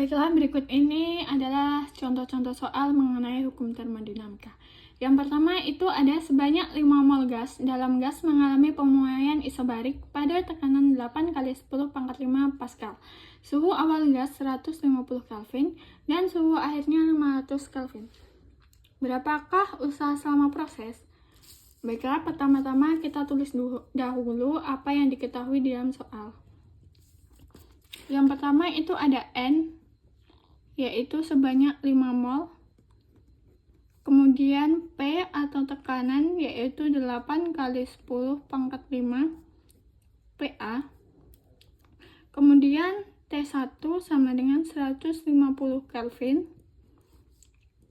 Baiklah, berikut ini adalah contoh-contoh soal mengenai hukum termodinamika. Yang pertama itu ada sebanyak 5 mol gas dalam gas mengalami pemuaian isobarik pada tekanan 8 kali 10 pangkat 5 Pascal. Suhu awal gas 150 Kelvin dan suhu akhirnya 500 Kelvin. Berapakah usaha selama proses? Baiklah, pertama-tama kita tulis dahulu apa yang diketahui di dalam soal. Yang pertama itu ada N, yaitu sebanyak 5 mol. Kemudian P atau tekanan yaitu 8 kali 10 pangkat 5 PA. Kemudian T1 sama dengan 150 Kelvin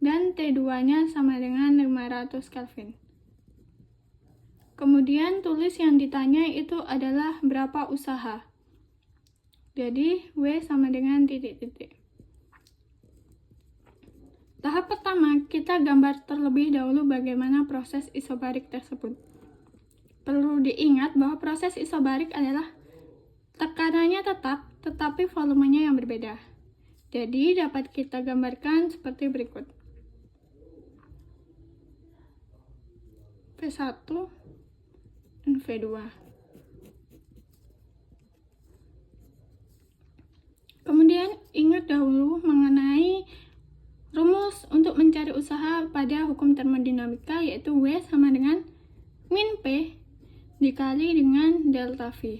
dan T2-nya sama dengan 500 Kelvin. Kemudian tulis yang ditanya itu adalah berapa usaha. Jadi W sama dengan titik-titik. Tahap pertama, kita gambar terlebih dahulu bagaimana proses isobarik tersebut. Perlu diingat bahwa proses isobarik adalah tekanannya tetap, tetapi volumenya yang berbeda. Jadi, dapat kita gambarkan seperti berikut. V1 dan V2. Kemudian, ingat dahulu mengenai rumus untuk mencari usaha pada hukum termodinamika, yaitu W sama dengan min P dikali dengan delta V.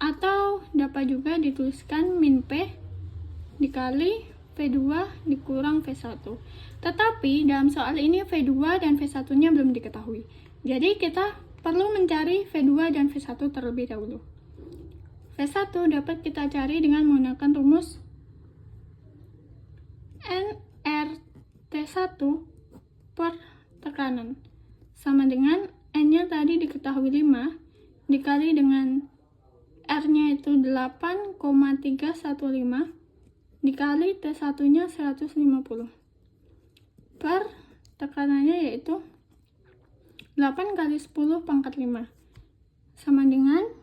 Atau dapat juga dituliskan min P dikali V2 dikurang V1. Tetapi dalam soal ini V2 dan V1-nya belum diketahui. Jadi kita perlu mencari V2 dan V1 terlebih dahulu. V1 dapat kita cari dengan menggunakan rumus nRT1 per tekanan sama dengan N-nya tadi diketahui 5 dikali dengan R-nya itu 8,315 dikali T1-nya 150 per tekanannya yaitu 8 kali 10 pangkat 5 sama dengan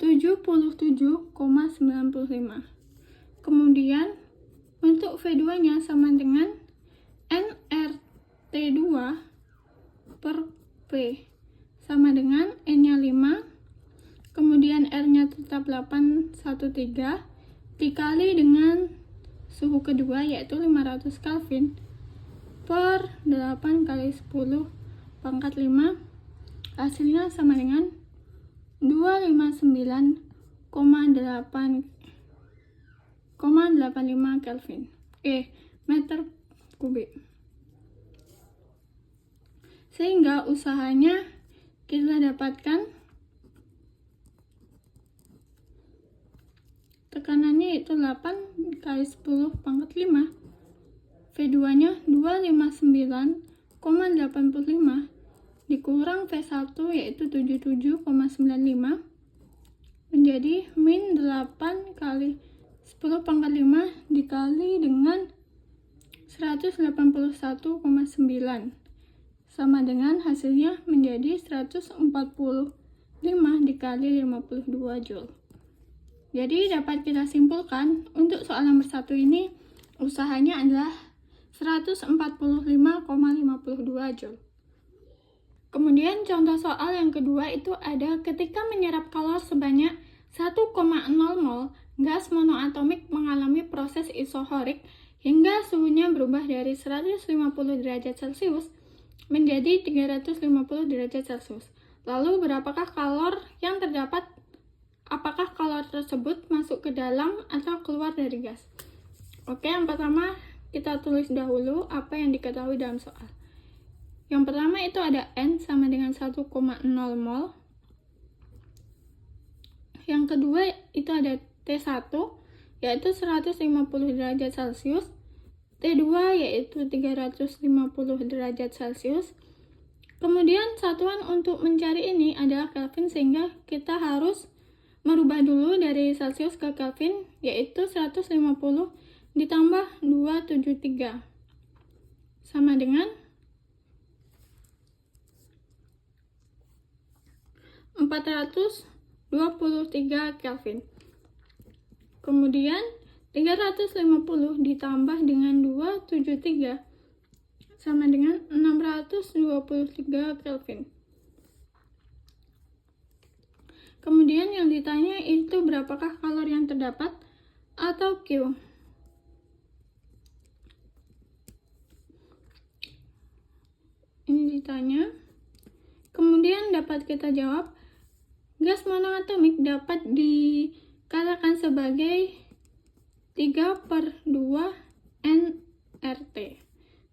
77,95. Kemudian untuk V2-nya sama dengan nRT2 per P sama dengan N-nya 5, kemudian R-nya tetap 813 dikali dengan suhu kedua yaitu 500 Kelvin per 8 kali 10 pangkat 5, hasilnya sama dengan 259,85 Kelvin meter kubik. Sehingga usahanya kita dapatkan tekanannya yaitu 8 kali 10 pangkat 5, V2-nya 259,85 dikurang V1 yaitu 77,95 menjadi min 8 kali 10 pangkat 5 dikali dengan 181,9 sama dengan hasilnya menjadi 145 dikali 52 Joule. Jadi dapat kita simpulkan untuk soal nomor 1 ini usahanya adalah 145,52 Joule. Kemudian contoh soal yang kedua itu ada ketika menyerap kalor sebanyak 1,0 mol gas monoatomik mengalami proses isohorik hingga suhunya berubah dari 150 derajat Celcius menjadi 350 derajat Celcius. Lalu berapakah kalor yang terdapat? Apakah kalor tersebut masuk ke dalam atau keluar dari gas? Oke, yang pertama kita tulis dahulu apa yang diketahui dalam soal. Yang pertama itu ada N sama dengan 1,0 mol. Yang kedua itu ada T1 yaitu 150 derajat Celcius, T2 yaitu 350 derajat Celcius. Kemudian satuan untuk mencari ini adalah Kelvin, sehingga kita harus merubah dulu dari Celcius ke Kelvin, yaitu 150 ditambah 273 sama dengan 423 Kelvin. Kemudian 350 ditambah dengan 273 sama dengan 623 Kelvin. Kemudian yang ditanya itu berapakah kalori yang terdapat atau Q. Ini ditanya. Kemudian dapat kita jawab, gas monoatomik dapat dikatakan sebagai 3/2 nRT.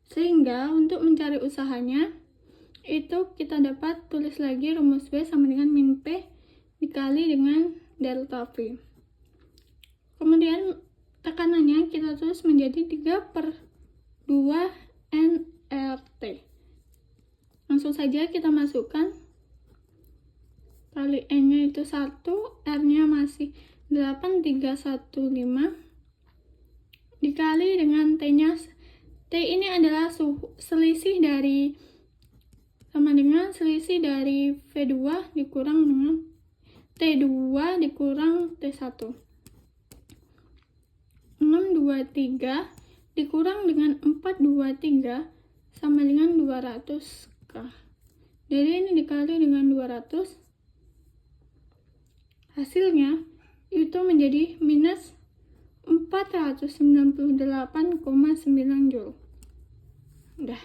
Sehingga untuk mencari usahanya, itu kita dapat tulis lagi rumus B sama dengan min P dikali dengan delta V. Kemudian tekanannya kita tulis menjadi 3/2 nRT. Langsung saja kita masukkan, kali N-nya itu 1, R-nya masih 8315, dikali dengan T-nya. T ini adalah selisih dari V2 dikurang dengan T2 dikurang T1. 623 dikurang dengan 423 sama dengan 200K. Jadi ini dikali dengan 200, hasilnya itu menjadi minus 498,9 Joule. Udah.